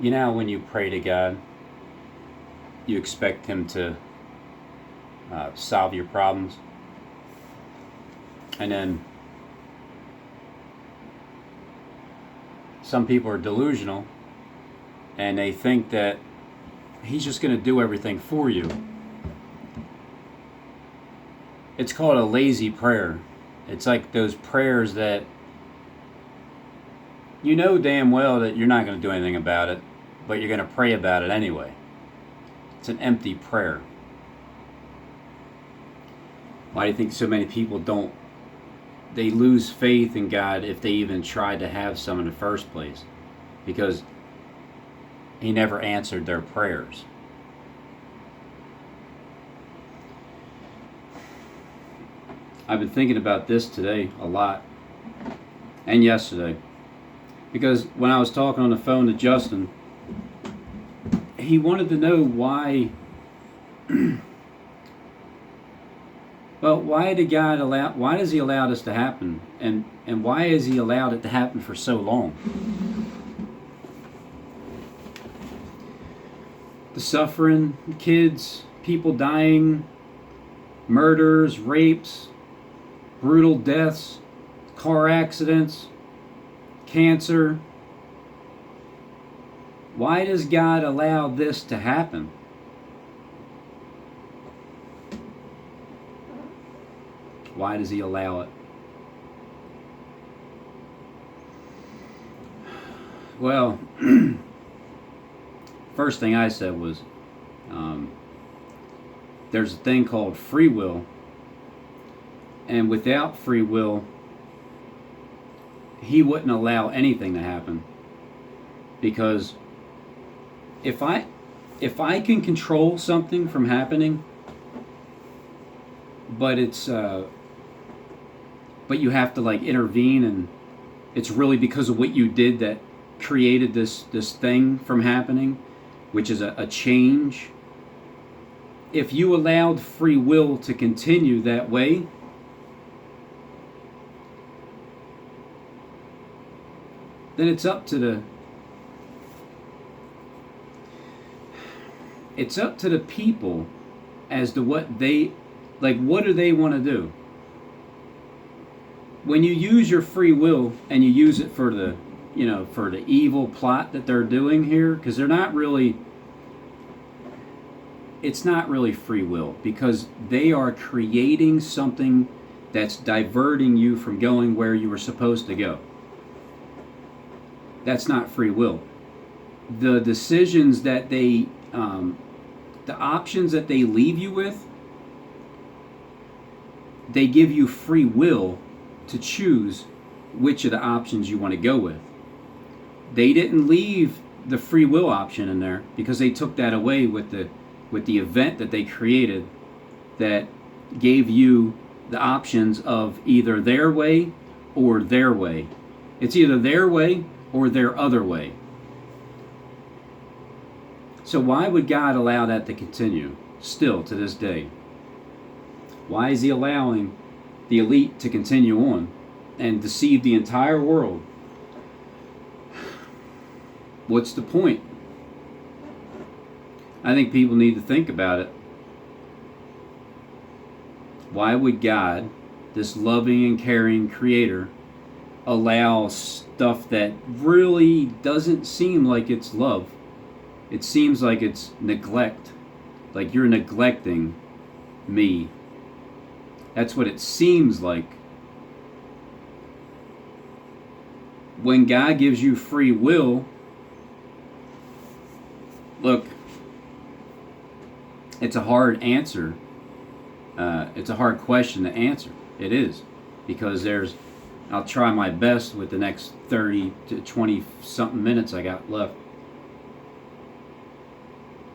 You know, when you pray to God, you expect Him to solve your problems. And then some people are delusional and they think that He's just going to do everything for you. It's called a lazy prayer. It's like those prayers that you know damn well that you're not going to do anything about it, but you're going to pray about it anyway. It's an empty prayer. Why do you think so many people they lose faith in God if they even tried to have some in the first place? Because He never answered their prayers. I've been thinking about this today a lot, and yesterday, because when I was talking on the phone to Justin, he wanted to know why. Well, why does He allow this to happen, and why has He allowed it to happen for so long? The suffering, kids, people dying, murders, rapes, brutal deaths, car accidents, cancer. Why does God allow this to happen? Why does He allow it? Well, first thing I said was, there's a thing called free will, and without free will, He wouldn't allow anything to happen. Because if I can control something from happening, but but you have to like intervene, and it's really because of what you did that created this thing from happening, which is a change. If you allowed free will to continue that way, then it's up to the people as to what do they want to do. When you use your free will and you use it for the evil plot that they're doing here, because it's not really free will, because they are creating something that's diverting you from going where you were supposed to go. That's not free will. The decisions that the options that they leave you with, they give you free will to choose which of the options you want to go with. They didn't leave the free will option in there because they took that away with the event that they created that gave you the options of either their way or their way. It's either their way or their other way. So why would God allow that to continue still to this day? Why is He allowing the elite to continue on and deceive the entire world? What's the point? I think people need to think about it. Why would God, this loving and caring Creator, allow stuff that really doesn't seem like it's love? It seems like it's neglect. Like you're neglecting me. That's what it seems like. When God gives you free will, look, it's a hard answer. It's a hard question to answer. It is. Because I'll try my best with the next 30 to 20 something minutes I got left.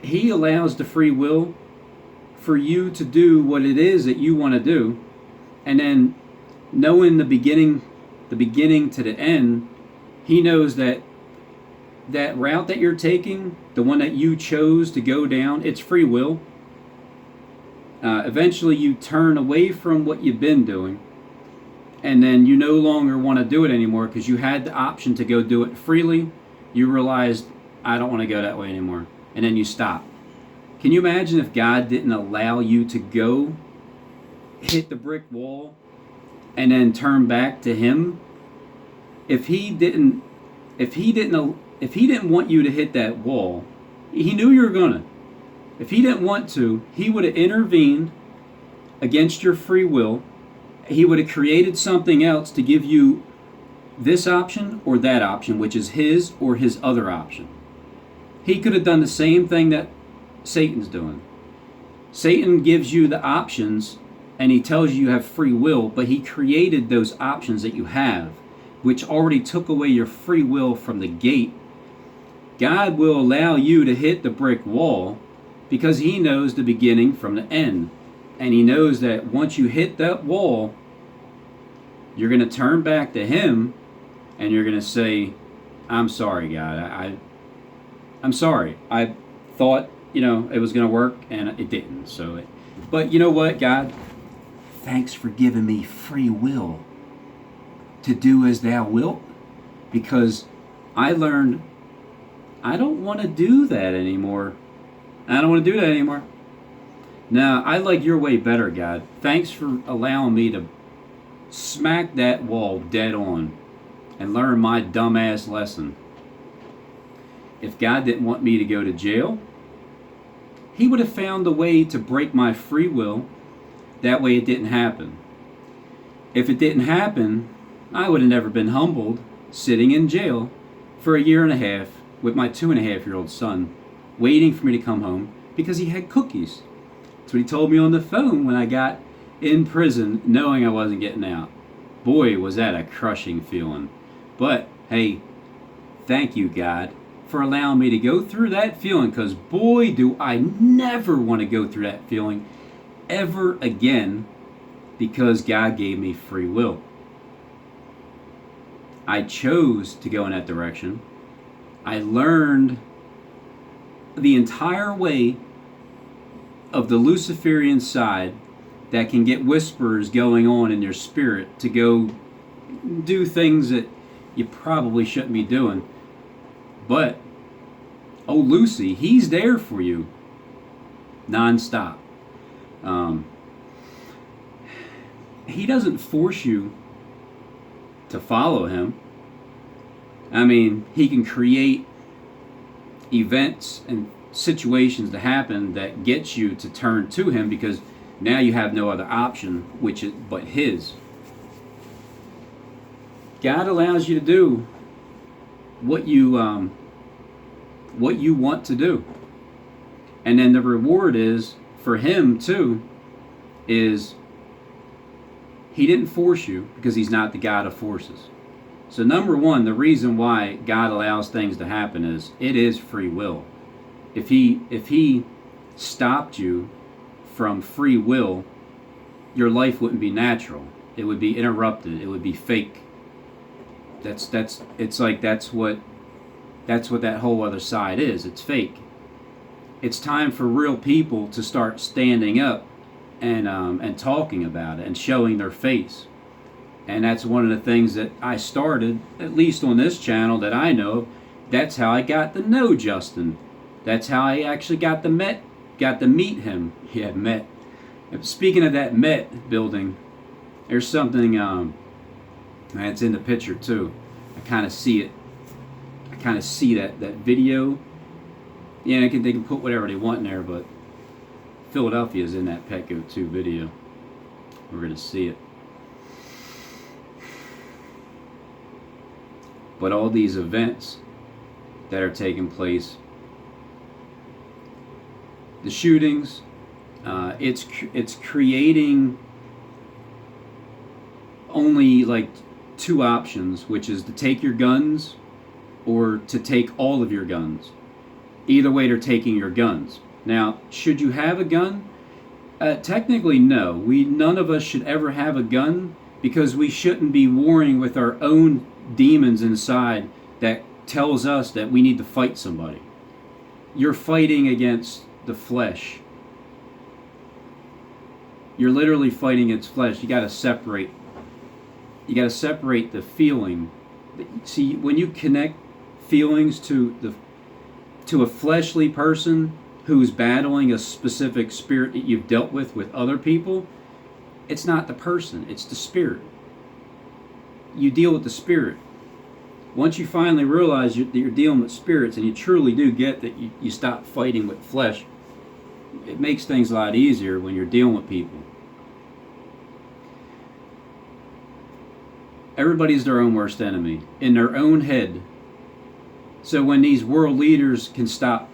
He allows the free will for you to do what it is that you want to do, and then knowing the beginning to the end, He knows that route that you're taking, the one that you chose to go down, it's free will. Eventually you turn away from what you've been doing, and then you no longer want to do it anymore because you had the option to go do it freely. You realized, I don't want to go that way anymore. And then you stop. Can you imagine if God didn't allow you to go hit the brick wall and then turn back to him? If he didn't want you to hit that wall, he knew you were gonna. If he didn't want to, he would have intervened against your free will. He would have created something else to give you this option or that option, which is his or his other option. He could have done the same thing that Satan's doing. Satan gives you the options and he tells you you have free will, but he created those options that you have, which already took away your free will from the gate. God will allow you to hit the brick wall because he knows the beginning from the end. And he knows that once you hit that wall, you're going to turn back to him and you're going to say, I'm sorry, God. I'm sorry. I thought, it was going to work and it didn't. But you know what, God? Thanks for giving me free will to do as thou wilt, because I learned I don't want to do that anymore. I don't want to do that anymore. Now, I like your way better, God. Thanks for allowing me to smack that wall dead on and learn my dumbass lesson. If God didn't want me to go to jail, he would have found a way to break my free will. That way it didn't happen. If it didn't happen, I would have never been humbled sitting in jail for a year and a half with my 2.5-year-old son waiting for me to come home because he had cookies. That's what he told me on the phone when I got in prison knowing I wasn't getting out. Boy, was that a crushing feeling. But hey, thank you, God, for allowing me to go through that feeling, because boy, do I never want to go through that feeling ever again, because God gave me free will. I chose to go in that direction. I learned the entire way of the Luciferian side that can get whispers going on in your spirit to go do things that you probably shouldn't be doing. But, oh Lucy, he's there for you non-stop. He doesn't force you to follow him. I mean, he can create events and situations to happen that gets you to turn to him, because now you have no other option but his. God allows you to do what you want to do, and then the reward is for him too. Is he didn't force you, because he's not the God of forces. So number one, the reason why God allows things to happen is it is free will. If he stopped you from free will, your life wouldn't be natural. It would be interrupted. It would be fake. That's what that whole other side is. It's fake. It's time for real people to start standing up and talking about it and showing their face. And that's one of the things that I started, at least on this channel that I know of. That's how I got to know Justin. That's how I actually got to meet him. Yeah, met. Speaking of that Met building, there's something that's in the picture too. I kind of see it. I kind of see that video. Yeah, they can put whatever they want in there, but Philadelphia is in that Petco 2 video. We're going to see it. But all these events that are taking place, the shootings, it's creating only like two options, which is to take your guns or to take all of your guns. Either way, they're taking your guns. Now, should you have a gun? Technically, no. None of us should ever have a gun, because we shouldn't be warring with our own demons inside that tells us that we need to fight somebody. You're fighting against the flesh. You're literally fighting against flesh. You got to separate. You got to separate the feeling. See, when you connect feelings to to a fleshly person who's battling a specific spirit that you've dealt with other people, it's not the person, it's the spirit. You deal with the spirit. Once you finally realize that you're dealing with spirits and you truly do get that you stop fighting with flesh, it makes things a lot easier when you're dealing with people. Everybody's their own worst enemy in their own head. So when these world leaders can stop,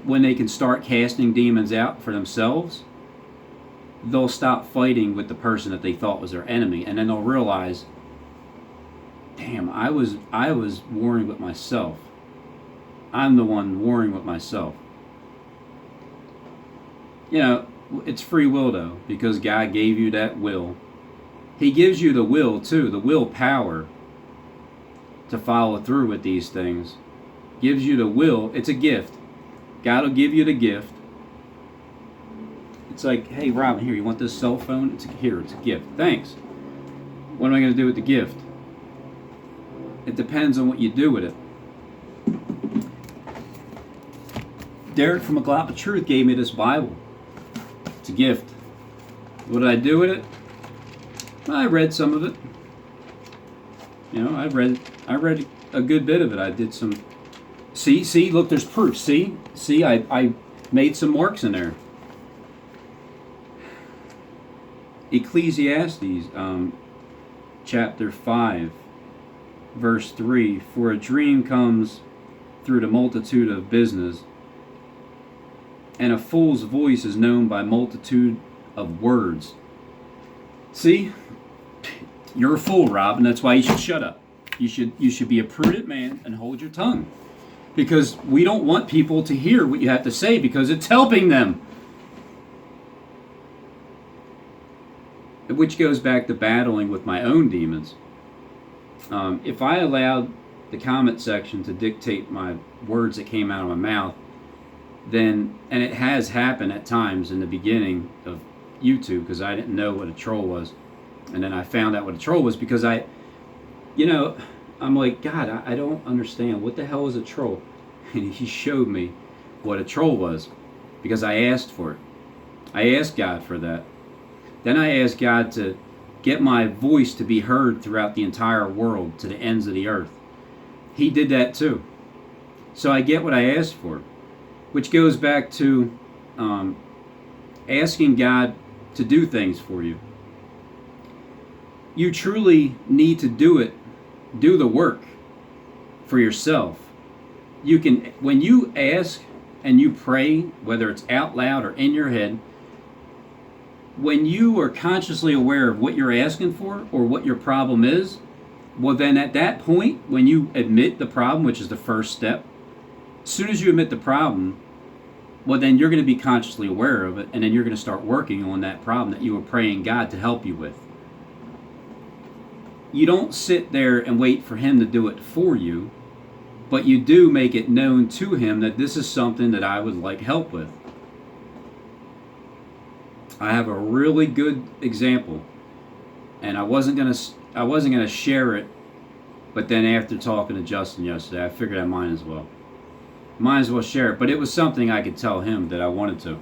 when they can start casting demons out for themselves, they'll stop fighting with the person that they thought was their enemy, and then they'll realize, damn, I was warring with myself. I'm the one warring with myself. You know, it's free will though, because God gave you that will. He gives you the will too, the willpower to follow through with these things. Gives you the will. It's a gift. God will give you the gift. It's like, hey, Robin, here, you want this cell phone? It's a gift. Thanks. What am I going to do with the gift? It depends on what you do with it. Derek from A Glop of Truth gave me this Bible. It's a gift. What did I do with it? I read some of it. You know, I read a good bit of it. I did some. See, look, there's proof. See, I made some marks in there. Ecclesiastes, chapter 5, verse 3. For a dream comes through the multitude of business, and a fool's voice is known by multitude of words. See, you're a fool, Rob, and that's why you should shut up. You should be a prudent man and hold your tongue, because we don't want people to hear what you have to say because it's helping them. Which goes back to battling with my own demons. If I allowed the comment section to dictate my words that came out of my mouth, then, and it has happened at times in the beginning of YouTube, because I didn't know what a troll was, and then I found out what a troll was because I'm like, God, I don't understand, what the hell is a troll? And he showed me what a troll was, because I asked for it. I asked God for that. Then I asked God to get my voice to be heard throughout the entire world, to the ends of the earth. He did that too. So I get what I asked for, which goes back to asking God to do things for you. You truly need to do the work for yourself. You can, when you ask and you pray, whether it's out loud or in your head, when you are consciously aware of what you're asking for or what your problem is, well then at that point, when you admit the problem, which is the first step, as soon as you admit the problem, well then you're going to be consciously aware of it, and then you're going to start working on that problem that you were praying God to help you with. You don't sit there and wait for Him to do it for you, but you do make it known to Him that this is something that I would like help with. I have a really good example, and I wasn't gonna share it, but then after talking to Justin yesterday, I figured I might as well share it. But it was something I could tell him that I wanted to,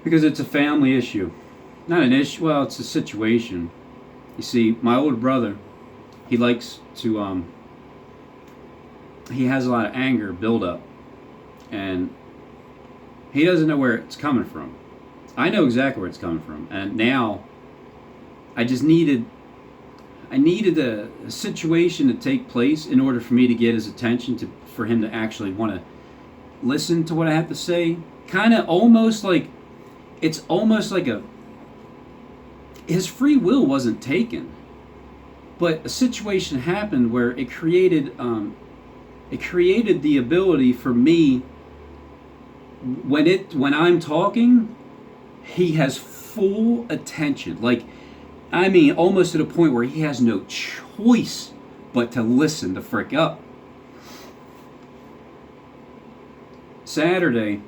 because it's a family issue, not an issue. Well, it's a situation. You see, my older brother, he likes to he has a lot of anger build up, and he doesn't know where it's coming from. I know exactly where it's coming from, and now I needed a situation to take place in order for me to get his attention, for him to actually want to listen to what I have to say. Kind of almost like, it's almost like his free will wasn't taken, but a situation happened where it created the ability for me, when I'm talking, he has full attention. Like, I mean, almost to the point where he has no choice but to listen the frick up. Saturday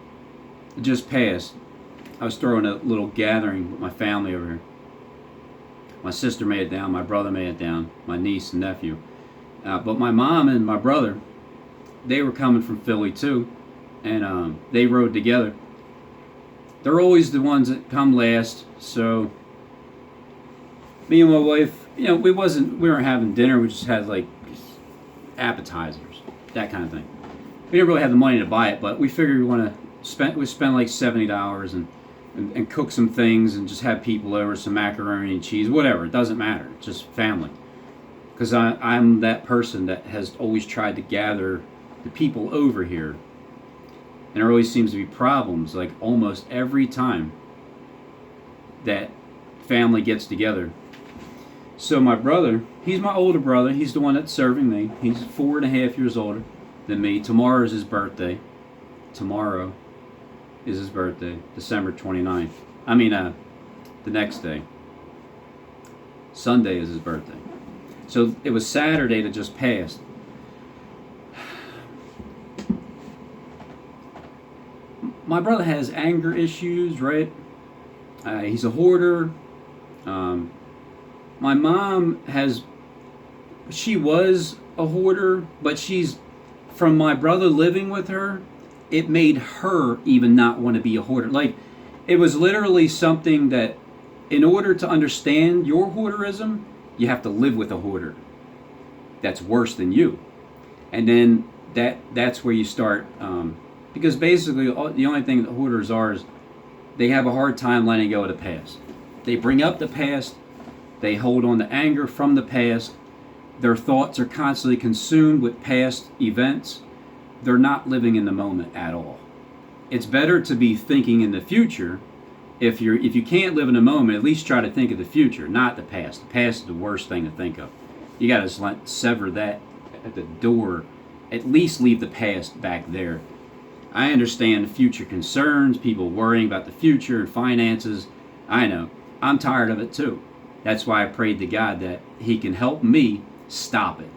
just passed. I was throwing a little gathering with my family over here. My sister made it down, my brother made it down, my niece and nephew. But my mom and my brother, they were coming from Philly too, and they rode together. They're always the ones that come last. So me and my wife, we weren't having dinner. We just had like appetizers, that kind of thing. We didn't really have the money to buy it, but we figured we spend like $70 and cook some things and just have people over, some macaroni and cheese, whatever. It doesn't matter. It's just family. Because I'm that person that has always tried to gather the people over here. And there always seems to be problems, like almost every time that family gets together. So my brother, he's my older brother. He's the one that's serving me. He's 4.5 years older than me. Tomorrow is his birthday. Tomorrow is his birthday, December 29th. The next day. Sunday is his birthday. So it was Saturday that just passed. My brother has anger issues, right? He's a hoarder. My mom she was a hoarder, but from my brother living with her, it made her even not want to be a hoarder. Like, it was literally something that, in order to understand your hoarderism, you have to live with a hoarder that's worse than you. And then that's where you start, because basically the only thing that hoarders are is they have a hard time letting go of the past. They bring up the past, they hold on to anger from the past, their thoughts are constantly consumed with past events. They're not living in the moment at all. It's better to be thinking in the future. If you can't live in the moment, at least try to think of the future, not the past. The past is the worst thing to think of. You got to sever that at the door. At least leave the past back there. I understand future concerns, people worrying about the future and finances. I know. I'm tired of it too. That's why I prayed to God that He can help me stop it.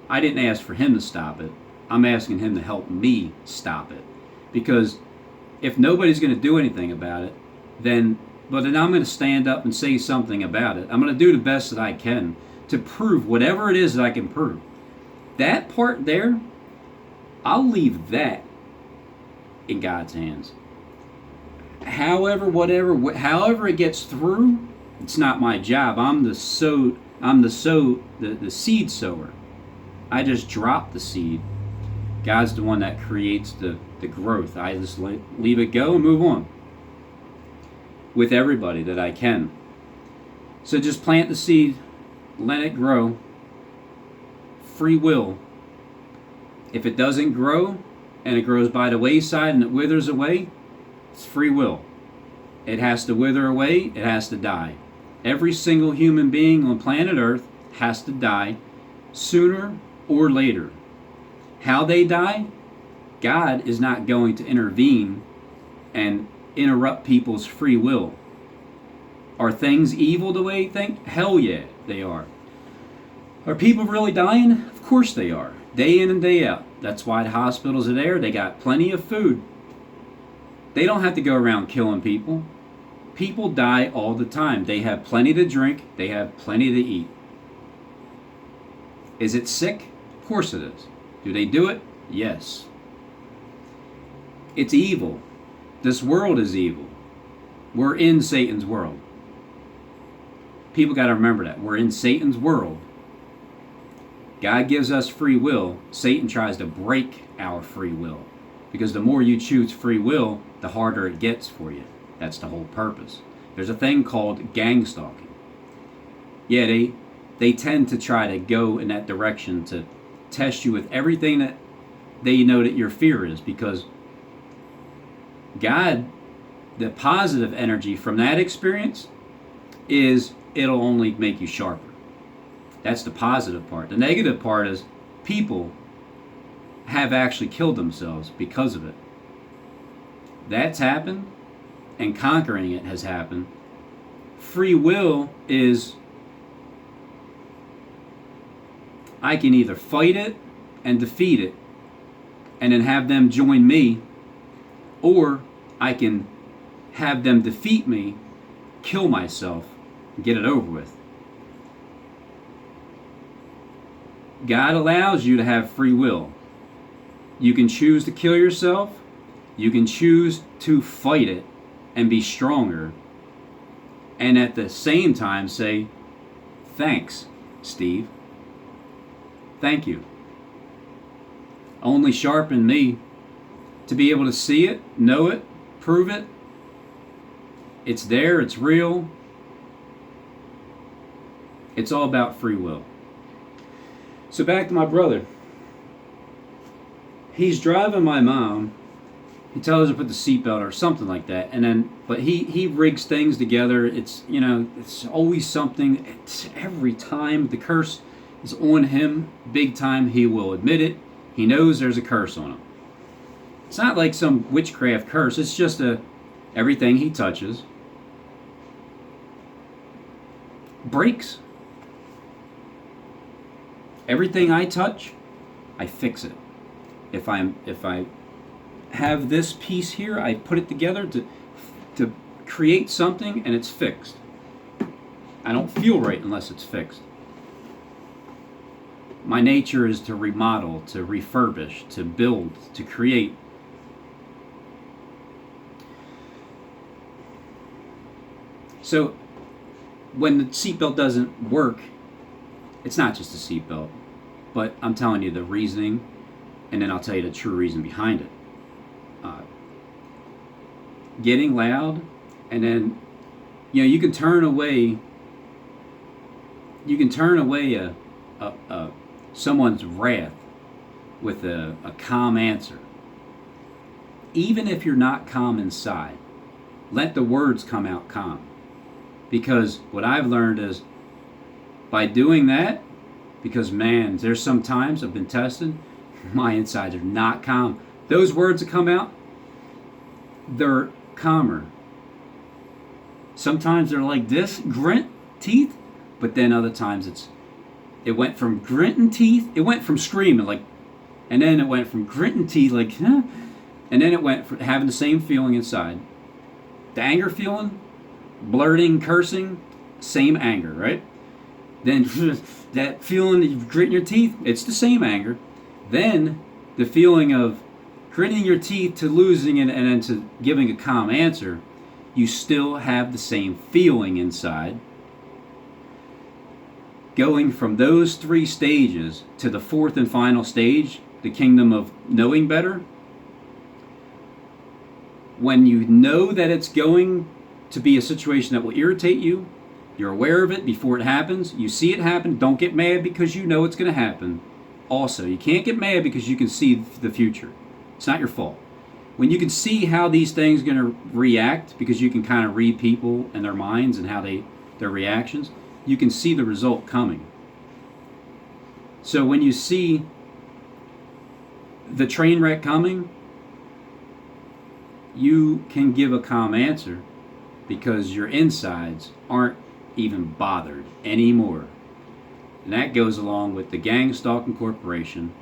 I didn't ask for Him to stop it. I'm asking Him to help me stop it. Because if nobody's going to do anything about it, then I'm going to stand up and say something about it. I'm going to do the best that I can to prove whatever it is that I can prove. That part there, I'll leave that in God's hands. However it gets through, it's not my job. I'm the seed sower. I just drop the seed. God's the one that creates the growth. I just leave it go and move on with everybody that I can. So just plant the seed, let it grow. Free will. If it doesn't grow and it grows by the wayside and it withers away, it's free will. It has to wither away, it has to die. Every single human being on planet Earth has to die sooner or later. How they die, God is not going to intervene and interrupt people's free will. Are things evil the way you think? Hell yeah, they are. Are people really dying? Of course they are. Day in and day out. That's why the hospitals are there. They got plenty of food. They don't have to go around killing people. People die all the time. They have plenty to drink. They have plenty to eat. Is it sick? Of course it is. Do they do it? Yes. It's evil. This world is evil. We're in Satan's world. People got to remember that. We're in Satan's world. God gives us free will. Satan tries to break our free will. Because the more you choose free will, the harder it gets for you. That's the whole purpose. There's a thing called gang stalking. Yeah, they tend to try to go in that direction to test you with everything that they know that your fear is. Because God, the positive energy from that experience is it'll only make you sharper. That's the positive part. The negative part is people have actually killed themselves because of it. That's happened, and conquering it has happened. Free will is I can either fight it and defeat it and then have them join me, or I can have them defeat me, kill myself, and get it over with. God allows you to have free will. You can choose to kill yourself. You can choose to fight it and be stronger. And at the same time say, thanks, Steve. Thank you. Only sharpened me to be able to see it, know it, prove it. It's there, it's real. It's all about free will. So back to my brother. He's driving my mom. He tells her to put the seatbelt or something like that, and then, but he rigs things together. It's, you know, it's always something. It's every time the curse is on him, big time. He will admit it. He knows there's a curse on him. It's not like some witchcraft curse. It's just everything he touches breaks. Everything I touch, I fix it. If I have this piece here, I put it together to create something, and it's fixed. I don't feel right unless it's fixed. My nature is to remodel, to refurbish, to build, to create. So when the seatbelt doesn't work, it's not just a seatbelt, but I'm telling you the reasoning, and then I'll tell you the true reason behind it. Getting loud, and then, you know, you can turn away someone's wrath with a calm answer. Even if you're not calm inside, let the words come out calm. Because what I've learned is, by doing that, because man, there's some times I've been tested, my insides are not calm. Those words that come out, they're calmer. Sometimes they're like this, grit, teeth, but then other times it went from grit and teeth, it went from screaming like, and then it went from grit and teeth like, huh? And then it went from having the same feeling inside. The anger feeling, blurting, cursing, same anger, right? Then that feeling that you grit your teeth, it's the same anger. Then the feeling of gritting your teeth to losing it and then to giving a calm answer, you still have the same feeling inside. Going from those three stages to the fourth and final stage, the kingdom of knowing better, when you know that it's going to be a situation that will irritate you, you're aware of it before it happens, you see it happen, don't get mad because you know it's going to happen. Also, you can't get mad because you can see the future. It's not your fault. When you can see how these things are going to react, because you can kind of read people and their minds and how their reactions, you can see the result coming. So when you see the train wreck coming, you can give a calm answer because your insides aren't even bothered anymore. And that goes along with the gang stalking corporation,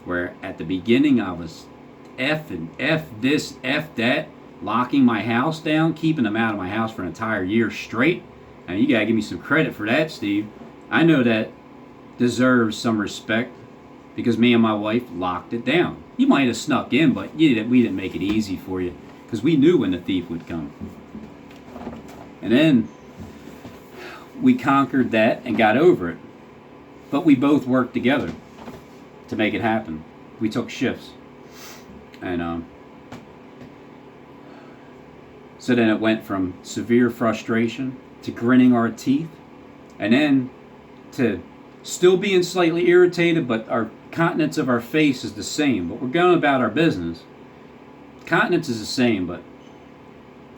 where at the beginning I was F this, F that, locking my house down, keeping them out of my house for an entire year straight. And you gotta give me some credit for that, Steve. I know that deserves some respect because me and my wife locked it down. You might have snuck in, but we didn't make it easy for you because we knew when the thief would come. And then we conquered that and got over it. But we both worked together to make it happen. We took shifts. And so then it went from severe frustration to gritting our teeth, and then to still being slightly irritated, but our countenance of our face is the same. But we're going about our business. Countenance is the same, but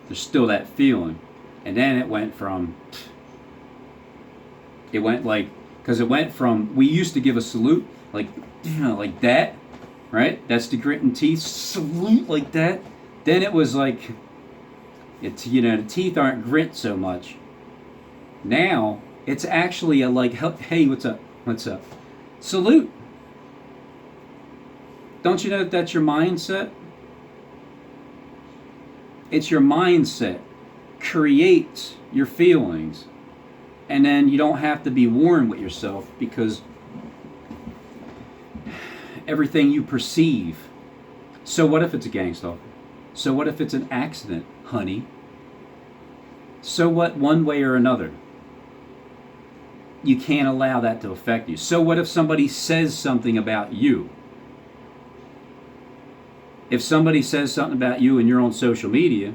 there's still that feeling. And then it went from, we used to give a salute, like, you know, like that, right? That's the gritting teeth, salute like that. Then it was like, it's, you know, the teeth aren't grit so much. Now, it's actually a like, hey, what's up? What's up? Salute. Don't you know that that's your mindset? It's your mindset. Creates your feelings. And then you don't have to be warm with yourself because everything you perceive So what if it's a gang stalker? So what if it's an accident, honey? So what, one way or another? You can't allow that to affect you. So what if somebody says something about you? If somebody says something about you and you're on social media,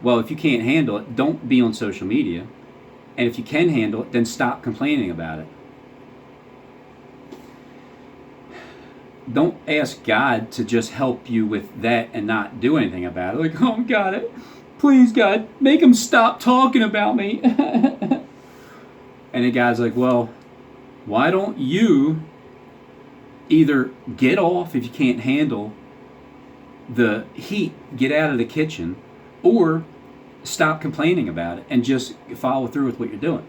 well, if you can't handle it, don't be on social media. And if you can handle it, then stop complaining about it. Don't ask God to just help you with that and not do anything about it. Like, oh, God, please, God, make him stop talking about me. And then God's like, well, why don't you either get off if you can't handle the heat, get out of the kitchen, or stop complaining about it and just follow through with what you're doing.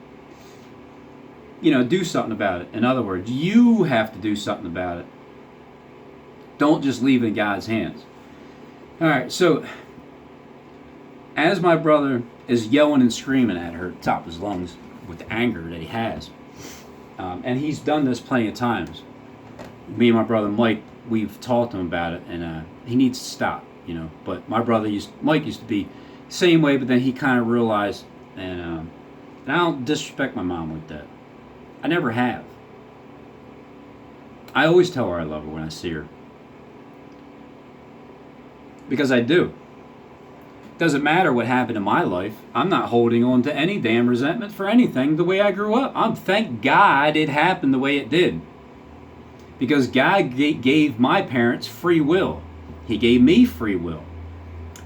Do something about it. In other words, you have to do something about it. Don't just leave it in God's hands. All right, so as my brother is yelling and screaming at her at the top of his lungs with the anger that he has, and he's done this plenty of times. Me and my brother Mike, we've talked to him about it, and he needs to stop, But my brother Mike used to be the same way, but then he kind of realized, and I don't disrespect my mom like that. I never have. I always tell her I love her when I see her. Because I do. Doesn't matter what happened in my life. I'm not holding on to any damn resentment for anything the way I grew up. Thank God it happened the way it did. Because God gave my parents free will. He gave me free will.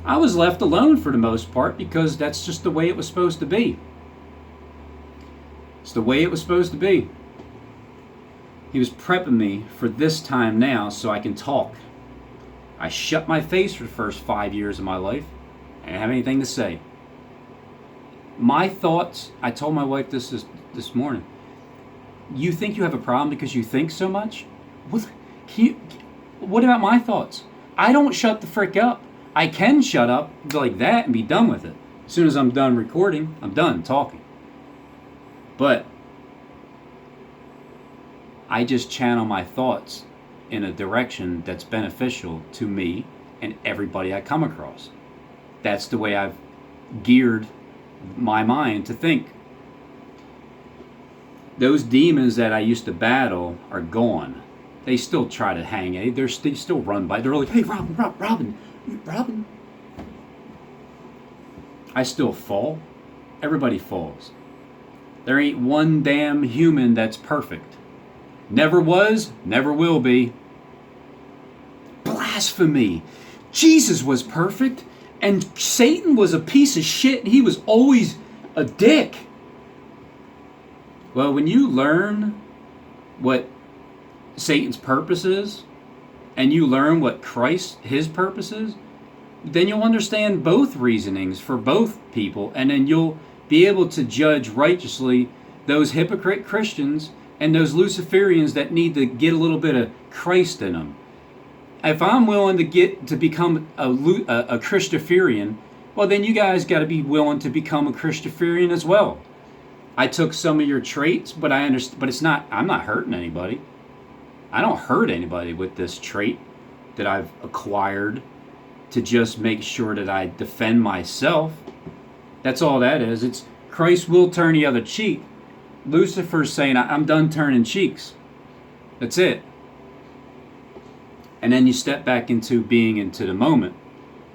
I was left alone for the most part because that's just the way it was supposed to be. It's the way it was supposed to be. He was prepping me for this time now so I can talk. I shut my face for the first 5 years of my life. I didn't have anything to say. My thoughts, I told my wife this morning. You think you have a problem because you think so much? What about my thoughts? I don't shut the frick up. I can shut up like that and be done with it. As soon as I'm done recording, I'm done talking. But I just channel my thoughts in a direction that's beneficial to me and everybody I come across. That's the way I've geared my mind to think. Those demons that I used to battle are gone. They still try to hang at you. They still run by. They're like, hey, Robin. I still fall. Everybody falls. There ain't one damn human that's perfect. Never was, never will be. Blasphemy. Jesus was perfect, and Satan was a piece of shit, and he was always a dick. Well, when you learn what Satan's purpose is, and you learn what Christ, his purpose is, then you'll understand both reasonings for both people, and then you'll be able to judge righteously those hypocrite Christians and those Luciferians that need to get a little bit of Christ in them. If I'm willing to become a Christoferian, well, then you guys got to be willing to become a Christoferian as well. I took some of your traits, but I understand. But it's not. I'm not hurting anybody. I don't hurt anybody with this trait that I've acquired to just make sure that I defend myself. That's all that is. It's Christ will turn the other cheek. Lucifer's saying, I'm done turning cheeks. That's it. And then you step back into being into the moment.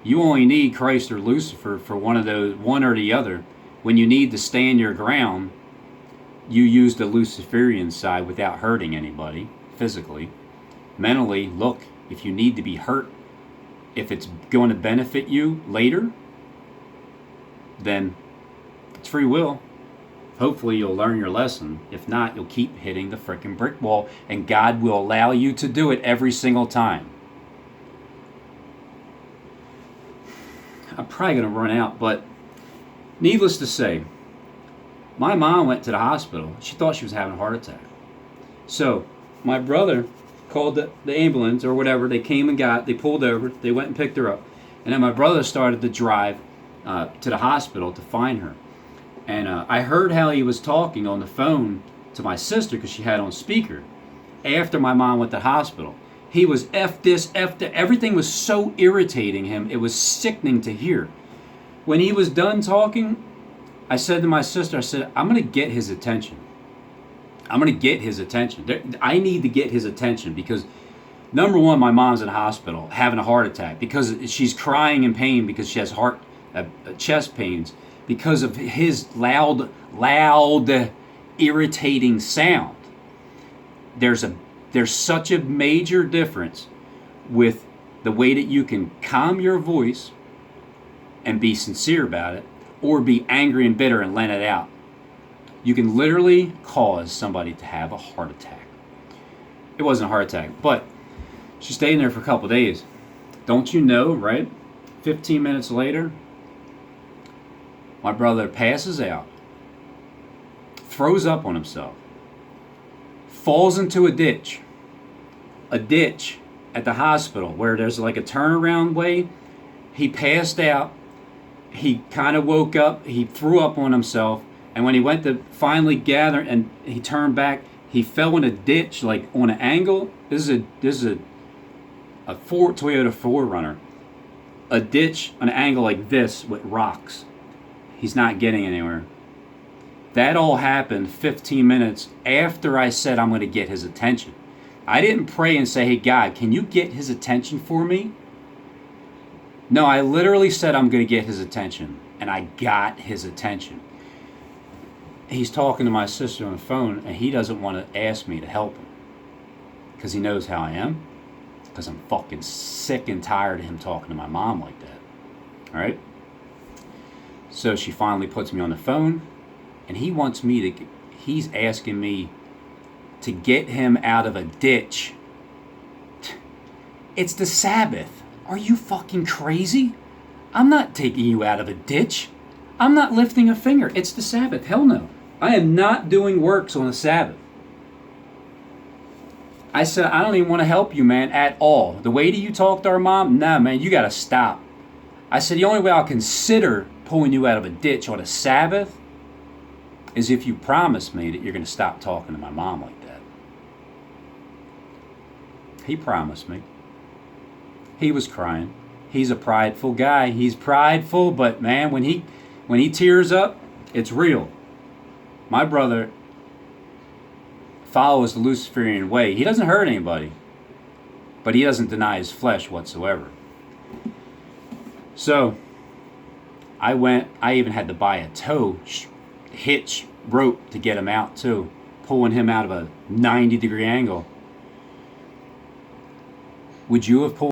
You only need Christ or Lucifer for one or the other. When you need to stand your ground, you use the Luciferian side without hurting anybody physically. Mentally, look, if you need to be hurt, if it's going to benefit you later, then it's free will. Hopefully you'll learn your lesson. If not, you'll keep hitting the frickin' brick wall, and God will allow you to do it every single time. I'm probably going to run out, but needless to say, my mom went to the hospital. She thought she was having a heart attack. So my brother called the ambulance or whatever. They came and they pulled over. They went and picked her up. And then my brother started to drive to the hospital to find her. And I heard how he was talking on the phone to my sister because she had on speaker after my mom went to the hospital. He was F this, F that. Everything was so irritating him. It was sickening to hear. When he was done talking, I said to my sister, I said, I'm going to get his attention. I'm going to get his attention. I need to get his attention because, number one, my mom's in the hospital having a heart attack because she's crying in pain because she has chest pains because of his loud, irritating sound. There's such a major difference with the way that you can calm your voice and be sincere about it, or be angry and bitter and let it out. You can literally cause somebody to have a heart attack. It wasn't a heart attack, but she stayed in there for a couple days. Don't you know, right? 15 minutes later, my brother passes out, throws up on himself, falls into a ditch at the hospital where there's like a turnaround way. He passed out. He kind of woke up. He threw up on himself. And when he went to finally gather and he turned back, he fell in a ditch, like on an angle. This is a Toyota 4Runner. A ditch, an angle like this with rocks. He's not getting anywhere. That all happened 15 minutes after I said I'm going to get his attention. I didn't pray and say, hey, God, can you get his attention for me? No, I literally said I'm going to get his attention, and I got his attention. He's talking to my sister on the phone, and he doesn't want to ask me to help him because he knows how I am, because I'm fucking sick and tired of him talking to my mom like that. All right? So she finally puts me on the phone, and he's asking me to get him out of a ditch. It's the Sabbath. Are you fucking crazy? I'm not taking you out of a ditch. I'm not lifting a finger. It's the Sabbath. Hell no. I am not doing works on the Sabbath. I said, I don't even want to help you, man, at all. The way that you talk to our mom, nah, man, you got to stop. I said, the only way I'll consider pulling you out of a ditch on a Sabbath is if you promise me that you're going to stop talking to my mom like that. He promised me. He was crying. He's a prideful guy. He's prideful, but man, when he tears up, it's real. My brother follows the Luciferian way. He doesn't hurt anybody, but he doesn't deny his flesh whatsoever. So I even had to buy a hitch rope to get him out too, pulling him out of a 90-degree angle. Would you have pulled